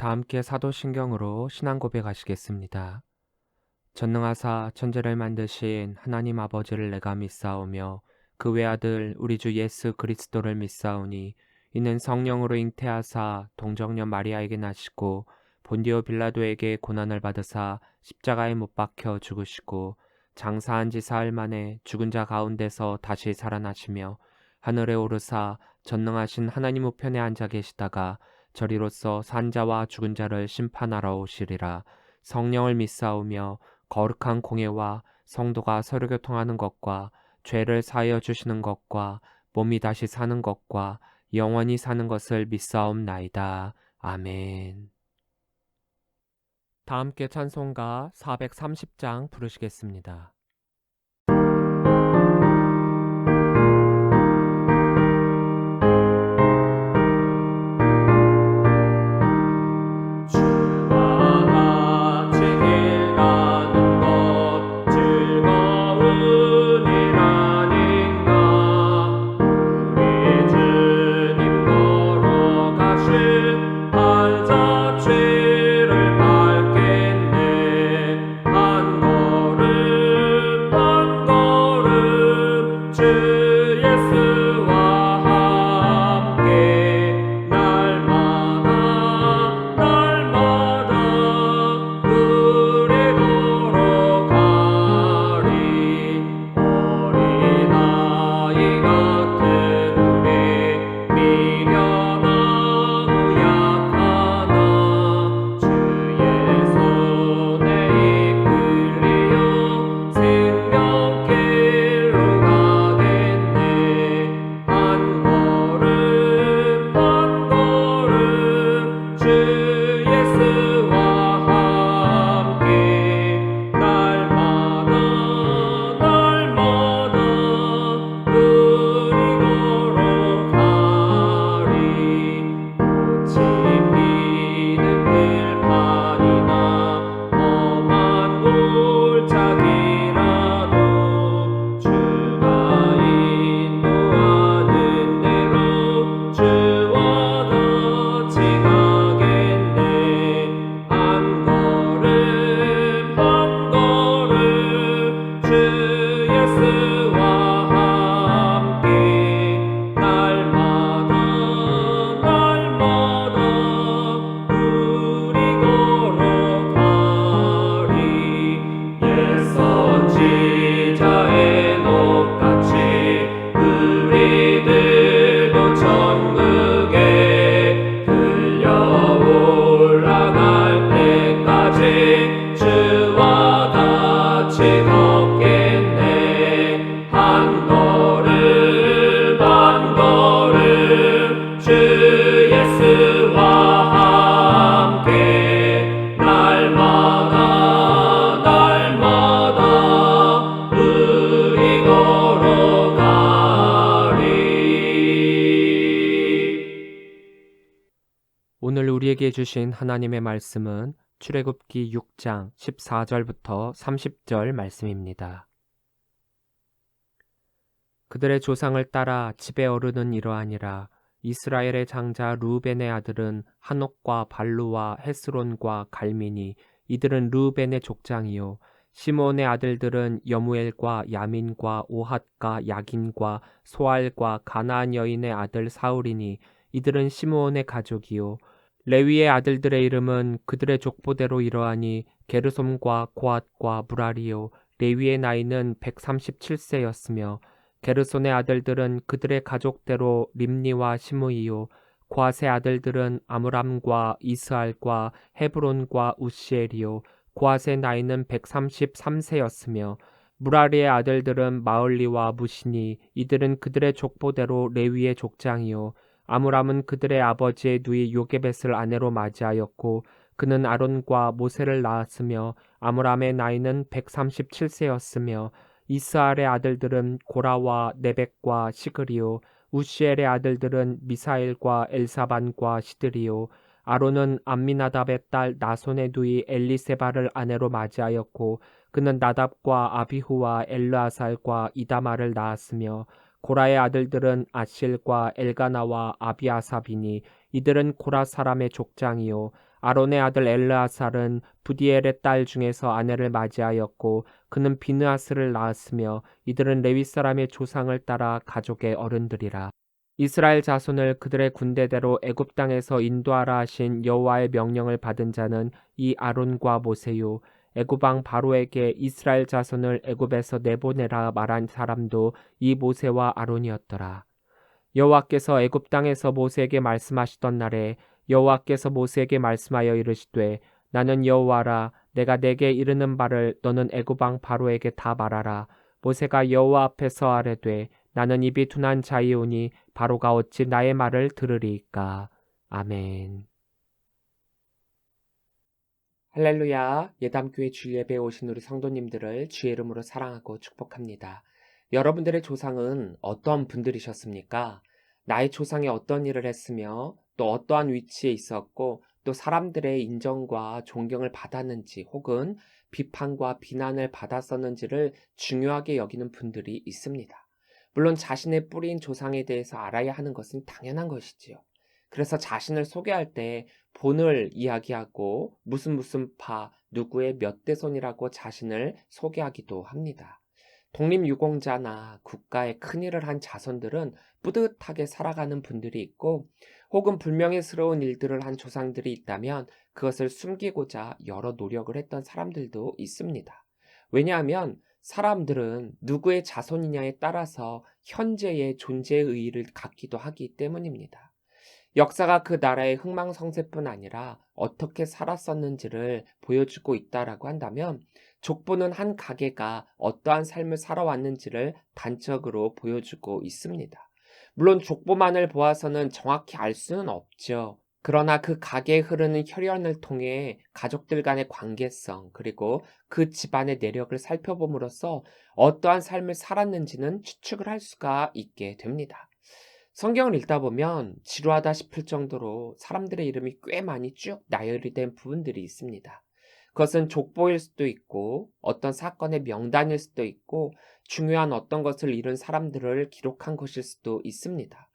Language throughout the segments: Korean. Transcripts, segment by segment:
다 함께 사도신경으로 신앙 고백하시겠습니다. 전능하사 천지를 만드신 하나님 아버지를 내가 믿사오며 그 외아들 우리 주 예수 그리스도를 믿사오니 이는 성령으로 잉태하사 동정녀 마리아에게 나시고 본디오 빌라도에게 고난을 받으사 십자가에 못 박혀 죽으시고 장사한 지 사흘 만에 죽은 자 가운데서 다시 살아나시며 하늘에 오르사 전능하신 하나님 우편에 앉아 계시다가 저리로서 산자와 죽은 자를 심판하러 오시리라. 성령을 믿사오며 거룩한 공예와 성도가 서로 교통하는 것과 죄를 사하여 주시는 것과 몸이 다시 사는 것과 영원히 사는 것을 믿사옵나이다. 아멘. 다 함께 찬송가 430장 부르시겠습니다. 오늘 우리에게 주신 하나님의 말씀은 출애굽기 6장 14절부터 30절 말씀입니다. 그들의 조상을 따라 집에 어르는 이러하니라. 이스라엘의 장자 르우벤의 아들은 한옥과 발루와 헤스론과 갈미니 이들은 르우벤의 족장이요. 시므온의 아들들은 여무엘과 야민과 오핫과 야긴과 소알과 가나안 여인의 아들 사울이니 이들은 시므온의 가족이요. 레위의 아들들의 이름은 그들의 족보대로 이러하니 게르솜과 고핫과 무라리요. 레위의 나이는 137세였으며 게르손의 아들들은 그들의 가족대로 림니와 시므이요. 고핫의 아들들은 아므람과 이스알과 헤브론과 우시엘이요. 고핫의 나이는 133세였으며 무라리의 아들들은 마을리와 무시니 이들은 그들의 족보대로 레위의 족장이요. 아므람은 그들의 아버지의 누이 요게벳을 아내로 맞이하였고 그는 아론과 모세를 낳았으며 아므람의 나이는 137세였으며 이스알의 아들들은 고라와 네벡과 시그리요. 우시엘의 아들들은 미사엘과 엘사반과 시드리요. 아론은 암미나답의 딸 나손의 누이 엘리세바를 아내로 맞이하였고 그는 나답과 아비후와 엘르아살과 이다마를 낳았으며 고라의 아들들은 아실과 엘가나와 아비아삽이니 이들은 고라 사람의 족장이요. 아론의 아들 엘르아살은 부디엘의 딸 중에서 아내를 맞이하였고 그는 비느하스를 낳았으며 이들은 레위 사람의 조상을 따라 가족의 어른들이라. 이스라엘 자손을 그들의 군대대로 애굽 땅에서 인도하라 하신 여호와의 명령을 받은 자는 이 아론과 모세요. 애굽 왕 바로에게 이스라엘 자손을 애굽에서 내보내라 말한 사람도 이 모세와 아론이었더라. 여호와께서 애굽 땅에서 모세에게 말씀하시던 날에 여호와께서 모세에게 말씀하여 이르시되 나는 여호와라. 내가 내게 이르는 바를 너는 애굽 왕 바로에게 다 말하라. 모세가 여호와 앞에서 아뢰되 나는 입이 둔한 자이오니 바로가 어찌 나의 말을 들으리이까. 아멘. 할렐루야. 예담교회 주일예배에 오신 우리 성도님들을 주의 이름으로 사랑하고 축복합니다. 여러분들의 조상은 어떤 분들이셨습니까? 나의 조상이 어떤 일을 했으며 또 어떠한 위치에 있었고 또 사람들의 인정과 존경을 받았는지 혹은 비판과 비난을 받았었는지를 중요하게 여기는 분들이 있습니다. 물론 자신의 뿌리인 조상에 대해서 알아야 하는 것은 당연한 것이지요. 그래서 자신을 소개할 때 본을 이야기하고 무슨 파, 누구의 몇 대손이라고 자신을 소개하기도 합니다. 독립유공자나 국가에 큰일을 한 자손들은 뿌듯하게 살아가는 분들이 있고 혹은 불명예스러운 일들을 한 조상들이 있다면 그것을 숨기고자 여러 노력을 했던 사람들도 있습니다. 왜냐하면 사람들은 누구의 자손이냐에 따라서 현재의 존재의 의의를 갖기도 하기 때문입니다. 역사가 그 나라의 흥망성쇠뿐 아니라 어떻게 살았었는지를 보여주고 있다라고 한다면 족보는 한 가게가 어떠한 삶을 살아왔는지를 단적으로 보여주고 있습니다. 물론 족보만을 보아서는 정확히 알 수는 없죠. 그러나 그 가게에 흐르는 혈연을 통해 가족들 간의 관계성 그리고 그 집안의 내력을 살펴봄으로써 어떠한 삶을 살았는지는 추측을 할 수가 있게 됩니다. 성경을 읽다 보면 지루하다 싶을 정도로 사람들의 이름이 꽤 많이 쭉 나열이 된 부분들이 있습니다. 그것은 족보일 수도 있고 어떤 사건의 명단일 수도 있고 중요한 어떤 것을 이룬 사람들을 기록한 것일 수도 있습니다.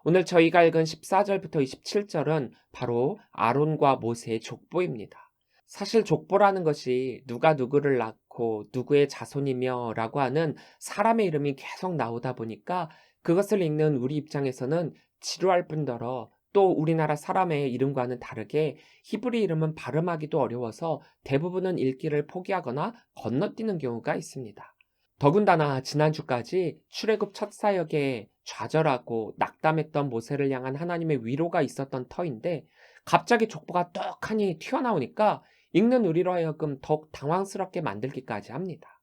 오늘 저희가 읽은 14절부터 27절은 바로 아론과 모세의 족보입니다. 사실 족보라는 것이 누가 누구를 낳고 누구의 자손이며 라고 하는 사람의 이름이 계속 나오다 보니까 그것을 읽는 우리 입장에서는 지루할 뿐더러 또 우리나라 사람의 이름과는 다르게 히브리 이름은 발음하기도 어려워서 대부분은 읽기를 포기하거나 건너뛰는 경우가 있습니다. 더군다나 지난주까지 출애굽 첫 사역에 좌절하고 낙담했던 모세를 향한 하나님의 위로가 있었던 터인데 갑자기 족보가 떡하니 튀어나오니까 읽는 우리로 하여금 더욱 당황스럽게 만들기까지 합니다.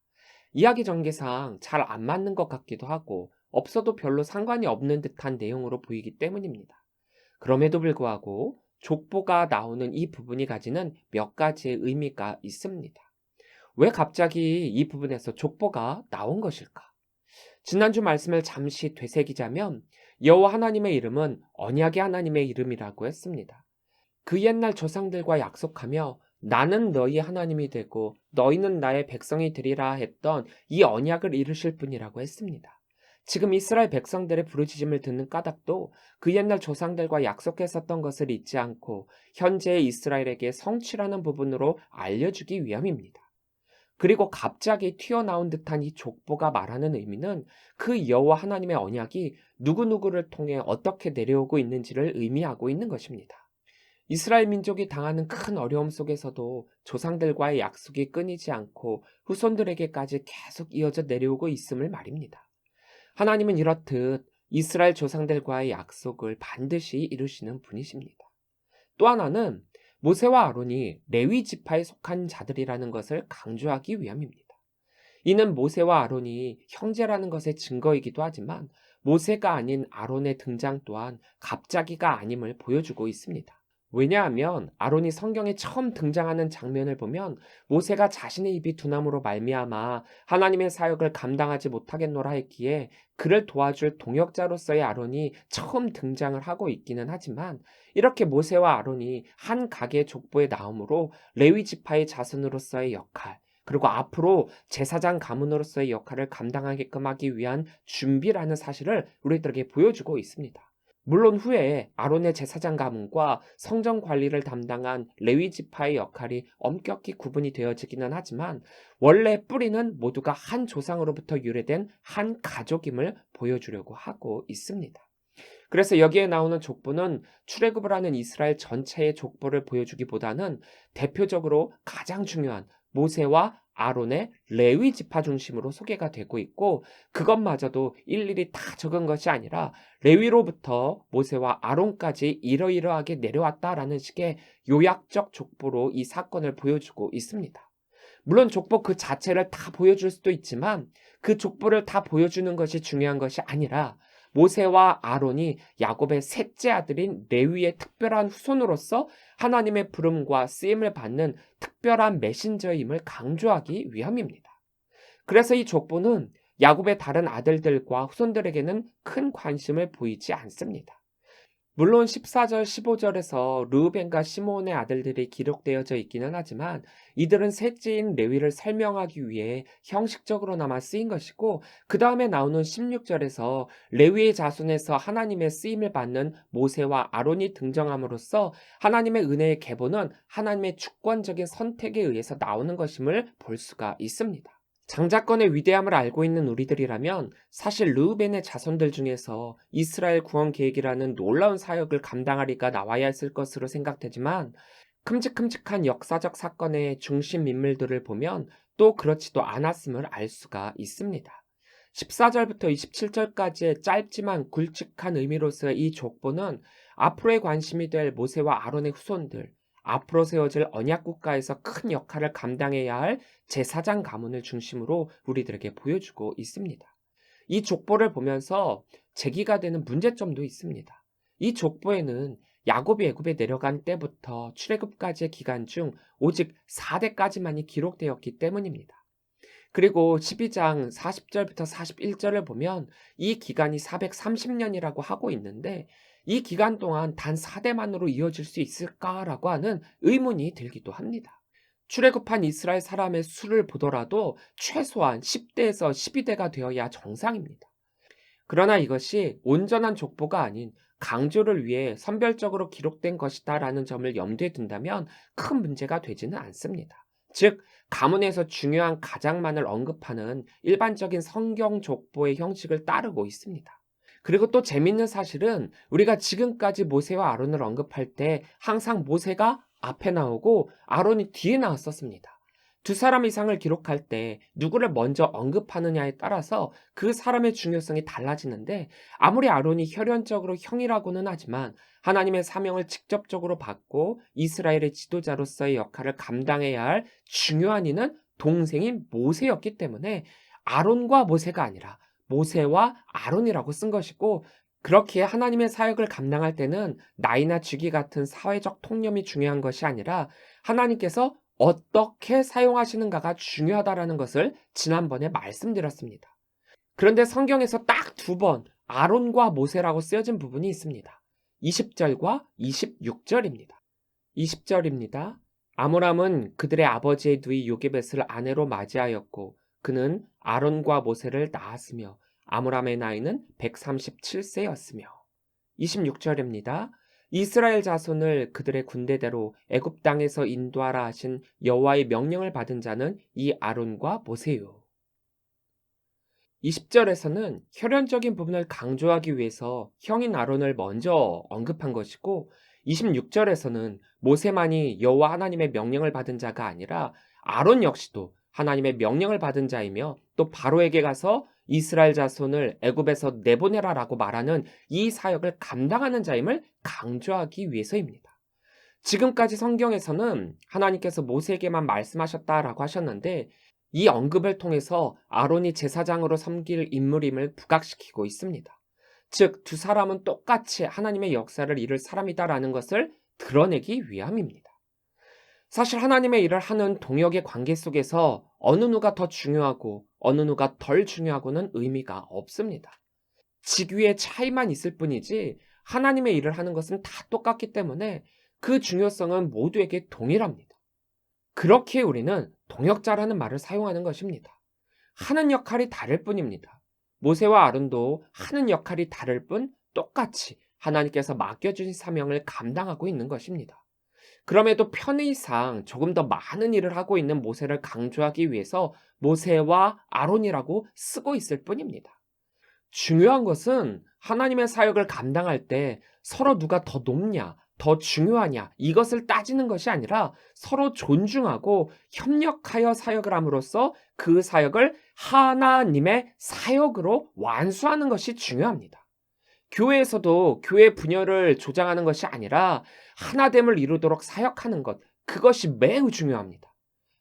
이야기 전개상 잘 안 맞는 것 같기도 하고 없어도 별로 상관이 없는 듯한 내용으로 보이기 때문입니다. 그럼에도 불구하고 족보가 나오는 이 부분이 가지는 몇 가지의 의미가 있습니다. 왜 갑자기 이 부분에서 족보가 나온 것일까? 지난주 말씀을 잠시 되새기자면 여호와 하나님의 이름은 언약의 하나님의 이름이라고 했습니다. 그 옛날 조상들과 약속하며 나는 너희 하나님이 되고 너희는 나의 백성이 되리라 했던 이 언약을 이루실 분이라고 했습니다. 지금 이스라엘 백성들의 부르짖음을 듣는 까닭도 그 옛날 조상들과 약속했었던 것을 잊지 않고 현재의 이스라엘에게 성취라는 부분으로 알려주기 위함입니다. 그리고 갑자기 튀어나온 듯한 이 족보가 말하는 의미는 그 여호와 하나님의 언약이 누구누구를 통해 어떻게 내려오고 있는지를 의미하고 있는 것입니다. 이스라엘 민족이 당하는 큰 어려움 속에서도 조상들과의 약속이 끊이지 않고 후손들에게까지 계속 이어져 내려오고 있음을 말입니다. 하나님은 이렇듯 이스라엘 조상들과의 약속을 반드시 이루시는 분이십니다. 또 하나는 모세와 아론이 레위 지파에 속한 자들이라는 것을 강조하기 위함입니다. 이는 모세와 아론이 형제라는 것의 증거이기도 하지만 모세가 아닌 아론의 등장 또한 갑자기가 아님을 보여주고 있습니다. 왜냐하면 아론이 성경에 처음 등장하는 장면을 보면 모세가 자신의 입이 둔함으로 말미암아 하나님의 사역을 감당하지 못하겠노라 했기에 그를 도와줄 동역자로서의 아론이 처음 등장을 하고 있기는 하지만 이렇게 모세와 아론이 한 가게의 족보에 나오므로 레위 지파의 자손으로서의 역할 그리고 앞으로 제사장 가문으로서의 역할을 감당하게끔 하기 위한 준비라는 사실을 우리들에게 보여주고 있습니다. 물론 후에 아론의 제사장 가문과 성전 관리를 담당한 레위 지파의 역할이 엄격히 구분이 되어지기는 하지만 원래 뿌리는 모두가 한 조상으로부터 유래된 한 가족임을 보여주려고 하고 있습니다. 그래서 여기에 나오는 족보는 출애굽을 하는 이스라엘 전체의 족보를 보여주기보다는 대표적으로 가장 중요한 모세와 아론의 레위 지파 중심으로 소개가 되고 있고, 그것마저도 일일이 다 적은 것이 아니라 레위로부터 모세와 아론까지 이러이러하게 내려왔다라는 식의 요약적 족보로 이 사건을 보여주고 있습니다. 물론 족보 그 자체를 다 보여줄 수도 있지만 그 족보를 다 보여주는 것이 중요한 것이 아니라 모세와 아론이 야곱의 셋째 아들인 레위의 특별한 후손으로서 하나님의 부름과 쓰임을 받는 특별한 메신저임을 강조하기 위함입니다. 그래서 이 족보는 야곱의 다른 아들들과 후손들에게는 큰 관심을 보이지 않습니다. 물론 14절, 15절에서 르우벤과 시므온의 아들들이 기록되어져 있기는 하지만 이들은 셋째인 레위를 설명하기 위해 형식적으로나마 쓰인 것이고, 그 다음에 나오는 16절에서 레위의 자손에서 하나님의 쓰임을 받는 모세와 아론이 등장함으로써 하나님의 은혜의 계보는 하나님의 주권적인 선택에 의해서 나오는 것임을 볼 수가 있습니다. 장자권의 위대함을 알고 있는 우리들이라면 사실 르우벤의 자손들 중에서 이스라엘 구원 계획이라는 놀라운 사역을 감당할 이가 나와야 했을 것으로 생각되지만, 큼직큼직한 역사적 사건의 중심 인물들을 보면 또 그렇지도 않았음을 알 수가 있습니다. 14절부터 27절까지의 짧지만 굵직한 의미로서의 이 족보는 앞으로의 관심이 될 모세와 아론의 후손들, 앞으로 세워질 언약국가에서 큰 역할을 감당해야 할 제사장 가문을 중심으로 우리들에게 보여주고 있습니다. 이 족보를 보면서 제기가 되는 문제점도 있습니다. 이 족보에는 야곱이 애굽에 내려간 때부터 출애굽까지의 기간 중 오직 4대까지만이 기록되었기 때문입니다. 그리고 12장 40절부터 41절을 보면 이 기간이 430년이라고 하고 있는데, 이 기간 동안 단 4대만으로 이어질 수 있을까라고 하는 의문이 들기도 합니다. 출애굽한 이스라엘 사람의 수를 보더라도 최소한 10대에서 12대가 되어야 정상입니다. 그러나 이것이 온전한 족보가 아닌 강조를 위해 선별적으로 기록된 것이다라는 점을 염두에 둔다면 큰 문제가 되지는 않습니다. 즉, 가문에서 중요한 가장만을 언급하는 일반적인 성경 족보의 형식을 따르고 있습니다. 그리고 또 재밌는 사실은 우리가 지금까지 모세와 아론을 언급할 때 항상 모세가 앞에 나오고 아론이 뒤에 나왔었습니다. 두 사람 이상을 기록할 때 누구를 먼저 언급하느냐에 따라서 그 사람의 중요성이 달라지는데, 아무리 아론이 혈연적으로 형이라고는 하지만 하나님의 사명을 직접적으로 받고 이스라엘의 지도자로서의 역할을 감당해야 할 중요한 이는 동생인 모세였기 때문에 아론과 모세가 아니라 모세와 아론이라고 쓴 것이고, 그렇기에 하나님의 사역을 감당할 때는 나이나 직위 같은 사회적 통념이 중요한 것이 아니라 하나님께서 어떻게 사용하시는가가 중요하다라는 것을 지난번에 말씀드렸습니다. 그런데 성경에서 딱 2번 아론과 모세라고 쓰여진 부분이 있습니다. 20절과 26절입니다. 20절입니다. 아므람은 그들의 아버지의 누이 요게벳을 아내로 맞이하였고 그는 아론과 모세를 낳았으며 아므람의 나이는 137세였으며. 26절입니다. 이스라엘 자손을 그들의 군대대로 애굽 땅에서 인도하라 하신 여호와의 명령을 받은 자는 이 아론과 모세요. 20절에서는 혈연적인 부분을 강조하기 위해서 형인 아론을 먼저 언급한 것이고, 26절에서는 모세만이 여호와 하나님의 명령을 받은 자가 아니라 아론 역시도 하나님의 명령을 받은 자이며 또 바로에게 가서 이스라엘 자손을 애굽에서 내보내라라고 말하는 이 사역을 감당하는 자임을 강조하기 위해서입니다. 지금까지 성경에서는 하나님께서 모세에게만 말씀하셨다라고 하셨는데, 이 언급을 통해서 아론이 제사장으로 섬길 인물임을 부각시키고 있습니다. 즉, 두 사람은 똑같이 하나님의 역사를 이룰 사람이다라는 것을 드러내기 위함입니다. 사실 하나님의 일을 하는 동역의 관계 속에서 어느 누가 더 중요하고 어느 누가 덜 중요하고는 의미가 없습니다. 직위의 차이만 있을 뿐이지 하나님의 일을 하는 것은 다 똑같기 때문에 그 중요성은 모두에게 동일합니다. 그렇기에 우리는 동역자라는 말을 사용하는 것입니다. 하는 역할이 다를 뿐입니다. 모세와 아론도 하는 역할이 다를 뿐 똑같이 하나님께서 맡겨주신 사명을 감당하고 있는 것입니다. 그럼에도 편의상 조금 더 많은 일을 하고 있는 모세를 강조하기 위해서 모세와 아론이라고 쓰고 있을 뿐입니다. 중요한 것은 하나님의 사역을 감당할 때 서로 누가 더 높냐, 더 중요하냐, 이것을 따지는 것이 아니라 서로 존중하고 협력하여 사역을 함으로써 그 사역을 하나님의 사역으로 완수하는 것이 중요합니다. 교회에서도 교회 분열을 조장하는 것이 아니라 하나됨을 이루도록 사역하는 것, 그것이 매우 중요합니다.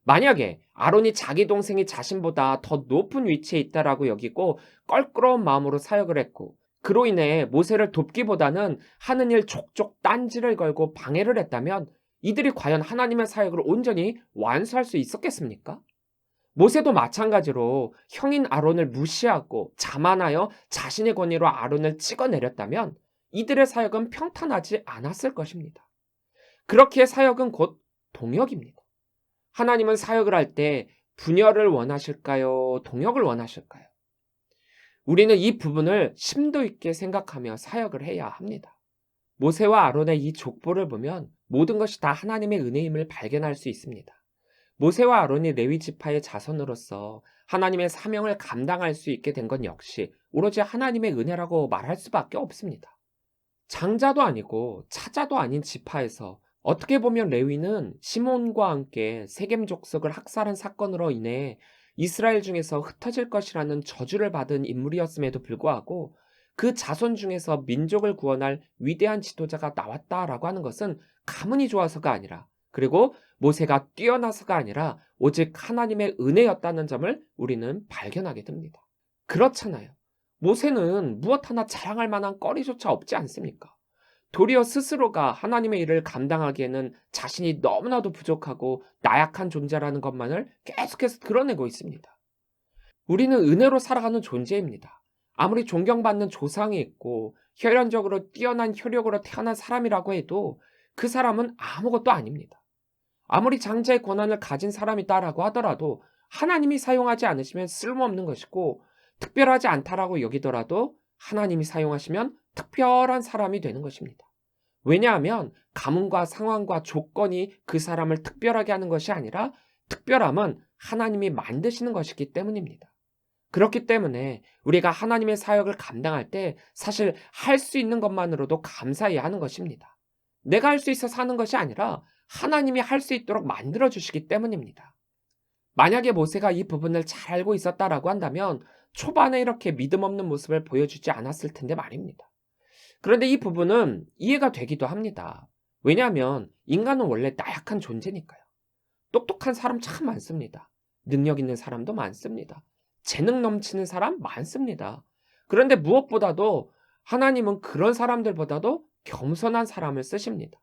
만약에 아론이 자기 동생이 자신보다 더 높은 위치에 있다라고 여기고 껄끄러운 마음으로 사역을 했고, 그로 인해 모세를 돕기보다는 하는 일 족족 딴지를 걸고 방해를 했다면 이들이 과연 하나님의 사역을 온전히 완수할 수 있었겠습니까? 모세도 마찬가지로 형인 아론을 무시하고 자만하여 자신의 권위로 아론을 찍어내렸다면 이들의 사역은 평탄하지 않았을 것입니다. 그렇기에 사역은 곧 동역입니다. 하나님은 사역을 할 때 분열을 원하실까요? 동역을 원하실까요? 우리는 이 부분을 심도 있게 생각하며 사역을 해야 합니다. 모세와 아론의 이 족보를 보면 모든 것이 다 하나님의 은혜임을 발견할 수 있습니다. 모세와 아론이 레위 지파의 자손으로서 하나님의 사명을 감당할 수 있게 된 건 역시 오로지 하나님의 은혜라고 말할 수밖에 없습니다. 장자도 아니고 차자도 아닌 지파에서 어떻게 보면 레위는 시몬과 함께 세겜 족속을 학살한 사건으로 인해 이스라엘 중에서 흩어질 것이라는 저주를 받은 인물이었음에도 불구하고 그 자손 중에서 민족을 구원할 위대한 지도자가 나왔다라고 하는 것은 가문이 좋아서가 아니라, 그리고 모세가 뛰어나서가 아니라 오직 하나님의 은혜였다는 점을 우리는 발견하게 됩니다. 그렇잖아요. 모세는 무엇 하나 자랑할 만한 거리조차 없지 않습니까? 도리어 스스로가 하나님의 일을 감당하기에는 자신이 너무나도 부족하고 나약한 존재라는 것만을 계속해서 드러내고 있습니다. 우리는 은혜로 살아가는 존재입니다. 아무리 존경받는 조상이 있고 혈연적으로 뛰어난 혈육으로 태어난 사람이라고 해도 그 사람은 아무것도 아닙니다. 아무리 장자의 권한을 가진 사람이다라고 하더라도 하나님이 사용하지 않으시면 쓸모없는 것이고, 특별하지 않다라고 여기더라도 하나님이 사용하시면 특별한 사람이 되는 것입니다. 왜냐하면 가문과 상황과 조건이 그 사람을 특별하게 하는 것이 아니라 특별함은 하나님이 만드시는 것이기 때문입니다. 그렇기 때문에 우리가 하나님의 사역을 감당할 때 사실 할 수 있는 것만으로도 감사해야 하는 것입니다. 내가 할 수 있어서 하는 것이 아니라 하나님이 할 수 있도록 만들어주시기 때문입니다. 만약에 모세가 이 부분을 잘 알고 있었다라고 한다면 초반에 이렇게 믿음 없는 모습을 보여주지 않았을 텐데 말입니다. 그런데 이 부분은 이해가 되기도 합니다. 왜냐하면 인간은 원래 나약한 존재니까요. 똑똑한 사람 참 많습니다. 능력 있는 사람도 많습니다. 재능 넘치는 사람 많습니다. 그런데 무엇보다도 하나님은 그런 사람들보다도 겸손한 사람을 쓰십니다.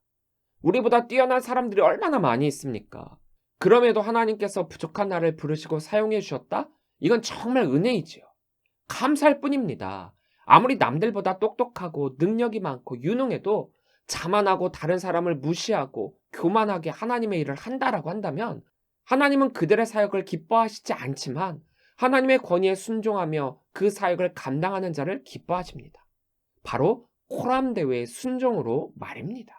우리보다 뛰어난 사람들이 얼마나 많이 있습니까? 그럼에도 하나님께서 부족한 나를 부르시고 사용해 주셨다? 이건 정말 은혜이지요. 감사할 뿐입니다. 아무리 남들보다 똑똑하고 능력이 많고 유능해도 자만하고 다른 사람을 무시하고 교만하게 하나님의 일을 한다라고 한다면 하나님은 그들의 사역을 기뻐하시지 않지만 하나님의 권위에 순종하며 그 사역을 감당하는 자를 기뻐하십니다. 바로 호람대회의 순종으로 말입니다.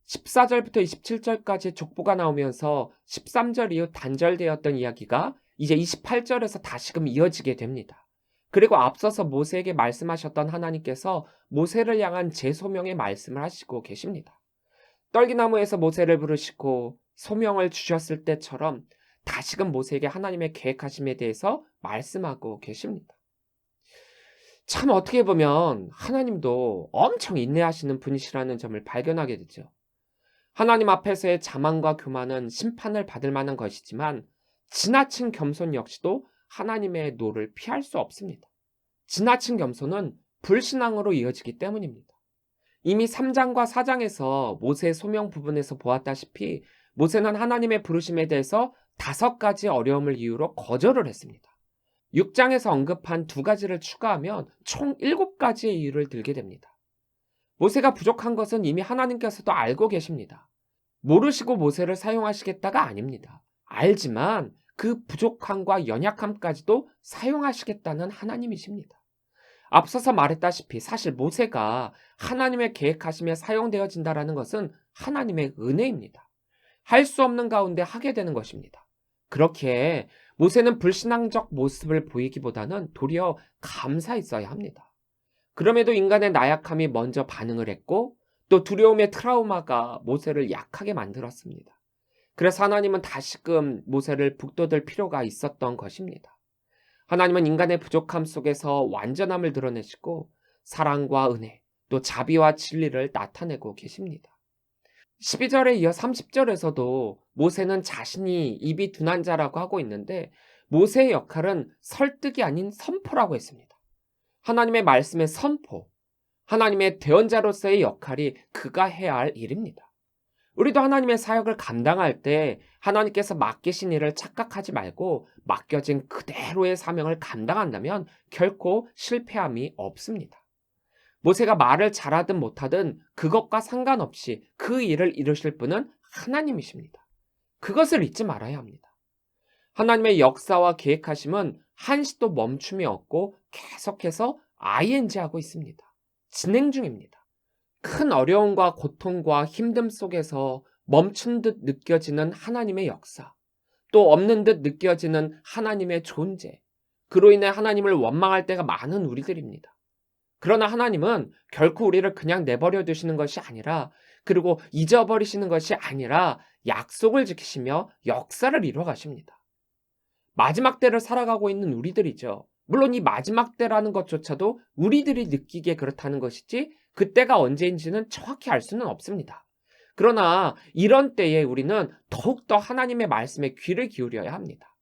14절부터 27절까지 족보가 나오면서 13절 이후 단절되었던 이야기가 이제 28절에서 다시금 이어지게 됩니다. 그리고 앞서서 모세에게 말씀하셨던 하나님께서 모세를 향한 재소명의 말씀을 하시고 계십니다. 떨기나무에서 모세를 부르시고 소명을 주셨을 때처럼 다시금 모세에게 하나님의 계획하심에 대해서 말씀하고 계십니다. 참 어떻게 보면 하나님도 엄청 인내하시는 분이시라는 점을 발견하게 되죠. 하나님 앞에서의 자만과 교만은 심판을 받을 만한 것이지만 지나친 겸손 역시도 하나님의 노를 피할 수 없습니다. 지나친 겸손은 불신앙으로 이어지기 때문입니다. 이미 3장과 4장에서 모세 소명 부분에서 보았다시피 모세는 하나님의 부르심에 대해서 5가지 어려움을 이유로 거절을 했습니다. 6장에서 언급한 2가지를 추가하면 총 7가지의 이유를 들게 됩니다. 모세가 부족한 것은 이미 하나님께서도 알고 계십니다. 모르시고 모세를 사용하시겠다가 아닙니다. 알지만 그 부족함과 연약함까지도 사용하시겠다는 하나님이십니다. 앞서서 말했다시피 사실 모세가 하나님의 계획하심에 사용되어진다라는 것은 하나님의 은혜입니다. 할 수 없는 가운데 하게 되는 것입니다. 그렇기에 모세는 불신앙적 모습을 보이기보다는 도리어 감사했어야 합니다. 그럼에도 인간의 나약함이 먼저 반응을 했고 또 두려움의 트라우마가 모세를 약하게 만들었습니다. 그래서 하나님은 다시금 모세를 북돋을 필요가 있었던 것입니다. 하나님은 인간의 부족함 속에서 완전함을 드러내시고 사랑과 은혜, 또 자비와 진리를 나타내고 계십니다. 12절에 이어 30절에서도 모세는 자신이 입이 둔한 자라고 하고 있는데 모세의 역할은 설득이 아닌 선포라고 했습니다. 하나님의 말씀의 선포, 하나님의 대언자로서의 역할이 그가 해야 할 일입니다. 우리도 하나님의 사역을 감당할 때 하나님께서 맡기신 일을 착각하지 말고 맡겨진 그대로의 사명을 감당한다면 결코 실패함이 없습니다. 모세가 말을 잘하든 못하든 그것과 상관없이 그 일을 이루실 분은 하나님이십니다. 그것을 잊지 말아야 합니다. 하나님의 역사와 계획하심은 한시도 멈춤이 없고 계속해서 ing하고 있습니다. 진행 중입니다. 큰 어려움과 고통과 힘듦 속에서 멈춘 듯 느껴지는 하나님의 역사, 또 없는 듯 느껴지는 하나님의 존재, 그로 인해 하나님을 원망할 때가 많은 우리들입니다. 그러나 하나님은 결코 우리를 그냥 내버려 두시는 것이 아니라, 그리고 잊어버리시는 것이 아니라 약속을 지키시며 역사를 이루어 가십니다. 마지막 때를 살아가고 있는 우리들이죠. 물론 이 마지막 때라는 것조차도 우리들이 느끼기에 그렇다는 것이지 그때가 언제인지는 정확히 알 수는 없습니다. 그러나 이런 때에 우리는 더욱더 하나님의 말씀에 귀를 기울여야 합니다.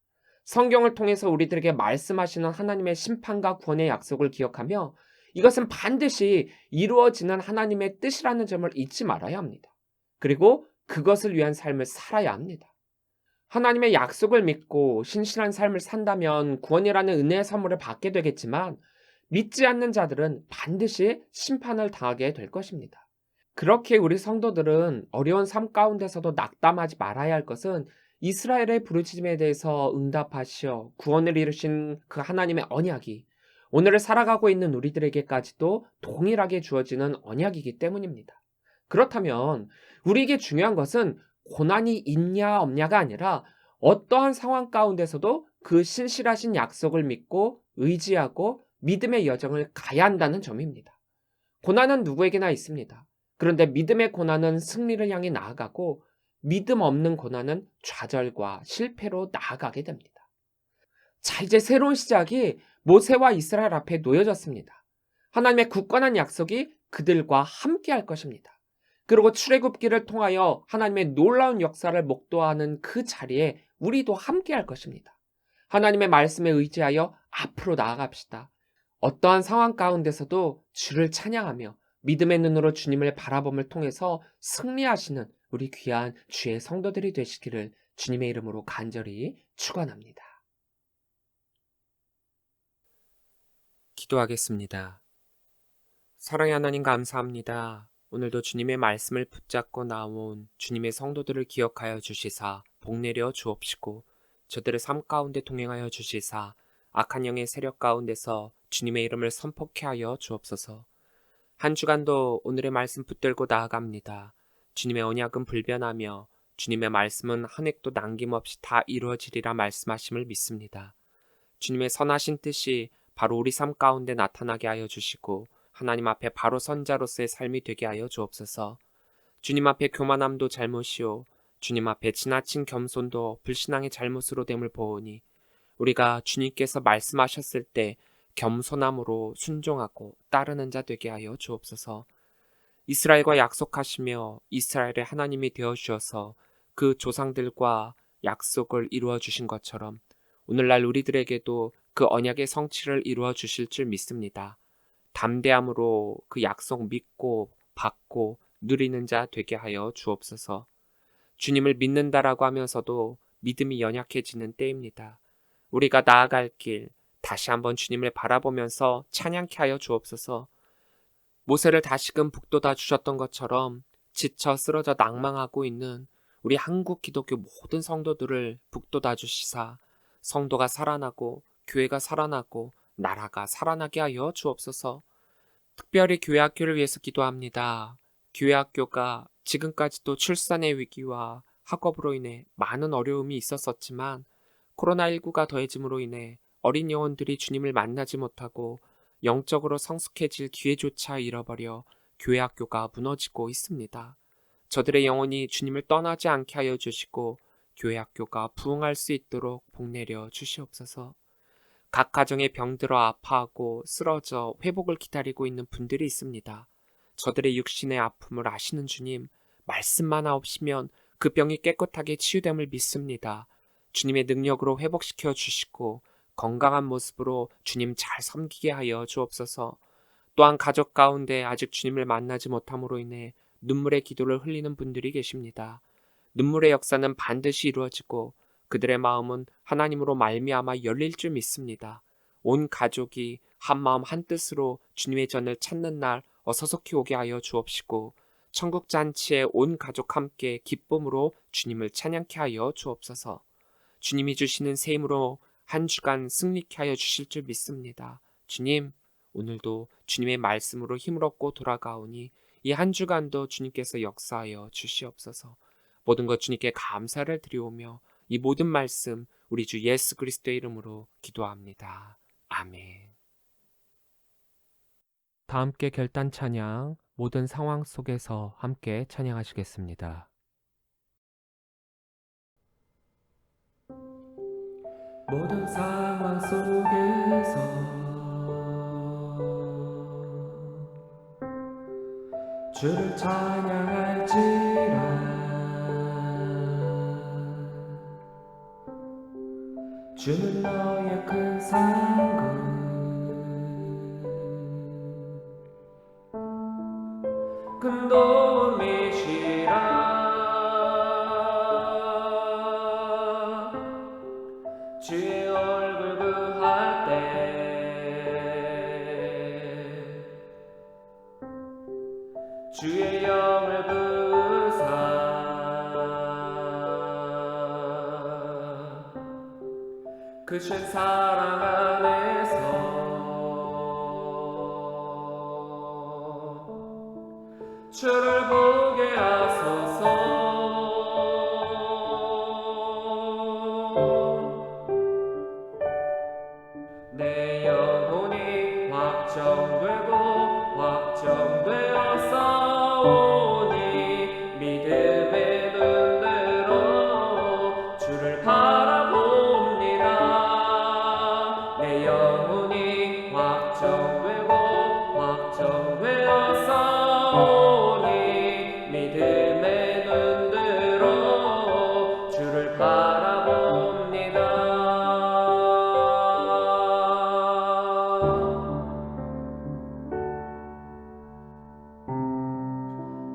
성경을 통해서 우리들에게 말씀하시는 하나님의 심판과 구원의 약속을 기억하며 이것은 반드시 이루어지는 하나님의 뜻이라는 점을 잊지 말아야 합니다. 그리고 그것을 위한 삶을 살아야 합니다. 하나님의 약속을 믿고 신실한 삶을 산다면 구원이라는 은혜의 선물을 받게 되겠지만 믿지 않는 자들은 반드시 심판을 당하게 될 것입니다. 그렇게 우리 성도들은 어려운 삶 가운데서도 낙담하지 말아야 할 것은 이스라엘의 부르짖음에 대해서 응답하시어 구원을 이루신 그 하나님의 언약이 오늘을 살아가고 있는 우리들에게까지도 동일하게 주어지는 언약이기 때문입니다. 그렇다면 우리에게 중요한 것은 고난이 있냐 없냐가 아니라 어떠한 상황 가운데서도 그 신실하신 약속을 믿고 의지하고 믿음의 여정을 가야 한다는 점입니다. 고난은 누구에게나 있습니다. 그런데 믿음의 고난은 승리를 향해 나아가고 믿음 없는 고난은 좌절과 실패로 나아가게 됩니다. 자, 이제 새로운 시작이 모세와 이스라엘 앞에 놓여졌습니다. 하나님의 굳건한 약속이 그들과 함께 할 것입니다. 그리고 출애굽기를 통하여 하나님의 놀라운 역사를 목도하는 그 자리에 우리도 함께 할 것입니다. 하나님의 말씀에 의지하여 앞으로 나아갑시다. 어떠한 상황 가운데서도 주를 찬양하며 믿음의 눈으로 주님을 바라봄을 통해서 승리하시는 우리 귀한 주의 성도들이 되시기를 주님의 이름으로 간절히 축원합니다. 기도하겠습니다. 사랑의 하나님 감사합니다. 오늘도 주님의 말씀을 붙잡고 나온 주님의 성도들을 기억하여 주시사 복 내려 주옵시고 저들의 삶 가운데 동행하여 주시사 악한 영의 세력 가운데서 주님의 이름을 선포케 하여 주옵소서. 한 주간도 오늘의 말씀 붙들고 나아갑니다. 주님의 언약은 불변하며 주님의 말씀은 한 획도 남김없이 다 이루어지리라 말씀하심을 믿습니다. 주님의 선하신 뜻이 바로 우리 삶 가운데 나타나게 하여 주시고 하나님 앞에 바로 선자로서의 삶이 되게 하여 주옵소서. 주님 앞에 교만함도 잘못이요 주님 앞에 지나친 겸손도 불신앙의 잘못으로 됨을 보오니 우리가 주님께서 말씀하셨을 때 겸손함으로 순종하고 따르는 자 되게 하여 주옵소서. 이스라엘과 약속하시며 이스라엘의 하나님이 되어 주셔서 그 조상들과 약속을 이루어 주신 것처럼 오늘날 우리들에게도 그 언약의 성취를 이루어 주실 줄 믿습니다. 담대함으로 그 약속 믿고 받고 누리는 자 되게 하여 주옵소서. 주님을 믿는다라고 하면서도 믿음이 연약해지는 때입니다. 우리가 나아갈 길 다시 한번 주님을 바라보면서 찬양케 하여 주옵소서. 모세를 다시금 북돋아 주셨던 것처럼 지쳐 쓰러져 낭망하고 있는 우리 한국 기독교 모든 성도들을 북돋아 주시사 성도가 살아나고 교회가 살아나고 나라가 살아나게 하여 주옵소서. 특별히 교회 학교를 위해서 기도합니다. 교회 학교가 지금까지도 출산의 위기와 학업으로 인해 많은 어려움이 있었었지만 코로나19가 더해짐으로 인해 어린 영혼들이 주님을 만나지 못하고 영적으로 성숙해질 기회조차 잃어버려 교회 학교가 무너지고 있습니다. 저들의 영혼이 주님을 떠나지 않게 하여 주시고 교회 학교가 부흥할 수 있도록 복내려 주시옵소서. 각 가정에 병들어 아파하고 쓰러져 회복을 기다리고 있는 분들이 있습니다. 저들의 육신의 아픔을 아시는 주님, 말씀만 하옵시면 그 병이 깨끗하게 치유됨을 믿습니다. 주님의 능력으로 회복시켜 주시고 건강한 모습으로 주님 잘 섬기게 하여 주옵소서. 또한 가족 가운데 아직 주님을 만나지 못함으로 인해 눈물의 기도를 흘리는 분들이 계십니다. 눈물의 역사는 반드시 이루어지고 그들의 마음은 하나님으로 말미암아 열릴 줄 믿습니다. 온 가족이 한마음 한뜻으로 주님의 전을 찾는 날 어서속히 오게 하여 주옵시고 천국 잔치에 온 가족 함께 기쁨으로 주님을 찬양케 하여 주옵소서. 주님이 주시는 새 힘으로 한 주간 승리케 하여 주실 줄 믿습니다. 주님, 오늘도 주님의 말씀으로 힘을 얻고 돌아가오니 이 한 주간도 주님께서 역사하여 주시옵소서. 모든 것 주님께 감사를 드리오며 이 모든 말씀 우리 주 예수 그리스도의 이름으로 기도합니다. 아멘. 다 함께 결단 찬양, 모든 상황 속에서 함께 찬양하시겠습니다. 모든 상황 속에서 주를 찬양할지라. 주는 너의 큰 상급, 큰 도움이시라. 주의 얼굴 구할 때 주의 영을 부으사 크신 사랑 안에서 주를 보게 하소서. 내 영혼이 확정되고 확정되어 싸우니 믿음의 눈으로 주를 바라봅니다. 내 영혼이 확정되고 확정되어 싸우니 믿음의 눈으로 주를 바라봅니다.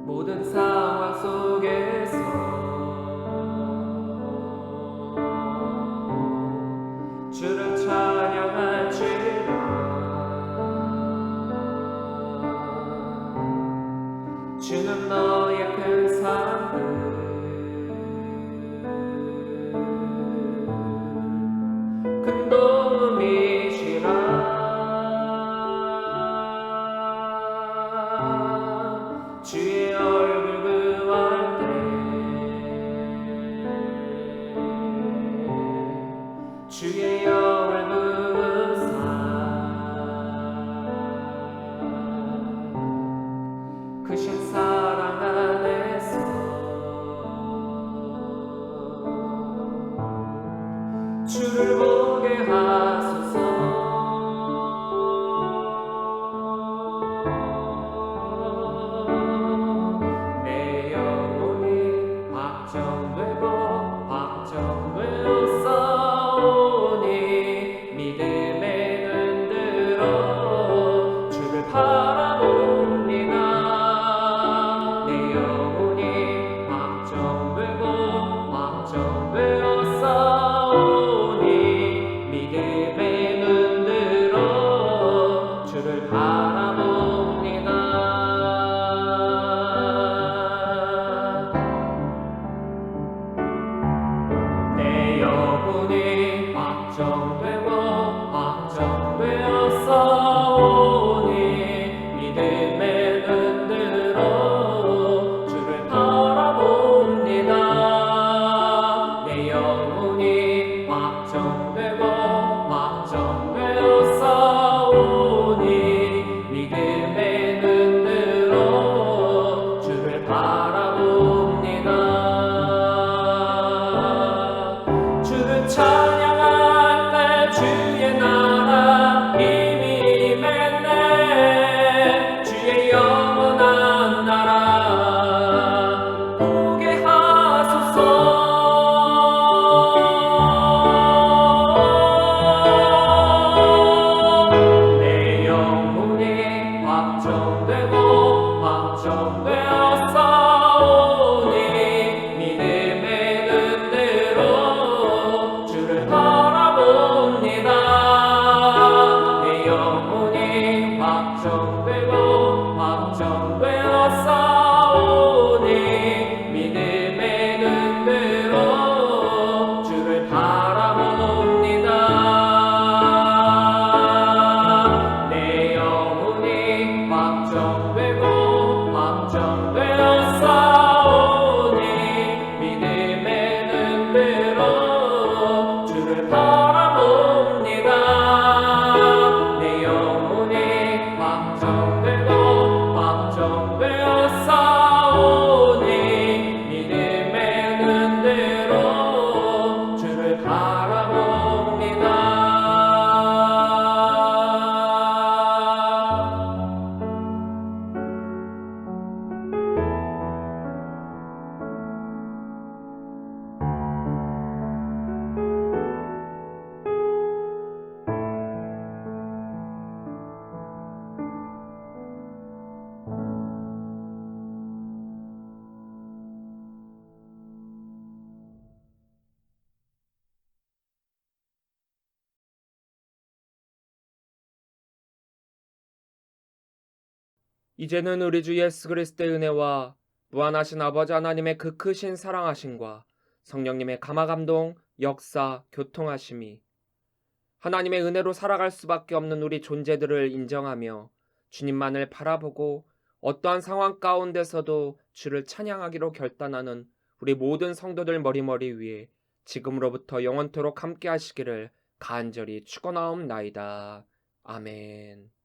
모든 상황 속에서 주를 찬양할지라. 주는 너의 큰 상급, 큰 도움이시라. 주의 얼굴 구할 때 주의 영을 부으사 크신 사랑 안에서 주를 보게 하소서. 내 영혼이 확정되고 확정되어 싸우니 믿음의 눈으로 주를 바라봅니다. 내 영혼이 확정되고 확정되어 싸우니 믿음의 눈으로 주를 바라봅니다. 내 영혼이 확정되고 확정되어 믿음의 눈으로 주를 바라봅니다. 주를 찬양할 때 주의 나라 이미 임했네. 주의 영원한 나라 보게 하소서. 내 영혼이 확정되고 확정되어 싸우니 믿음의 눈으로 주를 바라봅니다. 내 영혼이 확정되고 확정되어 싸우니 믿음의 눈으로 주를 바라봅니다. 내 영혼이 확정되고 확정되어 싸우니 믿음의 눈으로 주를 바라봅니다. 내 영혼이 확정되고 확정되어 싸우니 믿음의 눈으로 주를 바라봅니다. 이제는 우리 주 예수 그리스도의 은혜와 무한하신 아버지 하나님의 그 크신 사랑하심과 성령님의 감화감동, 역사, 교통하심이 하나님의 은혜로 살아갈 수밖에 없는 우리 존재들을 인정하며 주님만을 바라보고 어떠한 상황 가운데서도 주를 찬양하기로 결단하는 우리 모든 성도들 머리머리 위에 지금으로부터 영원토록 함께 하시기를 간절히 축원하옵나이다. 아멘.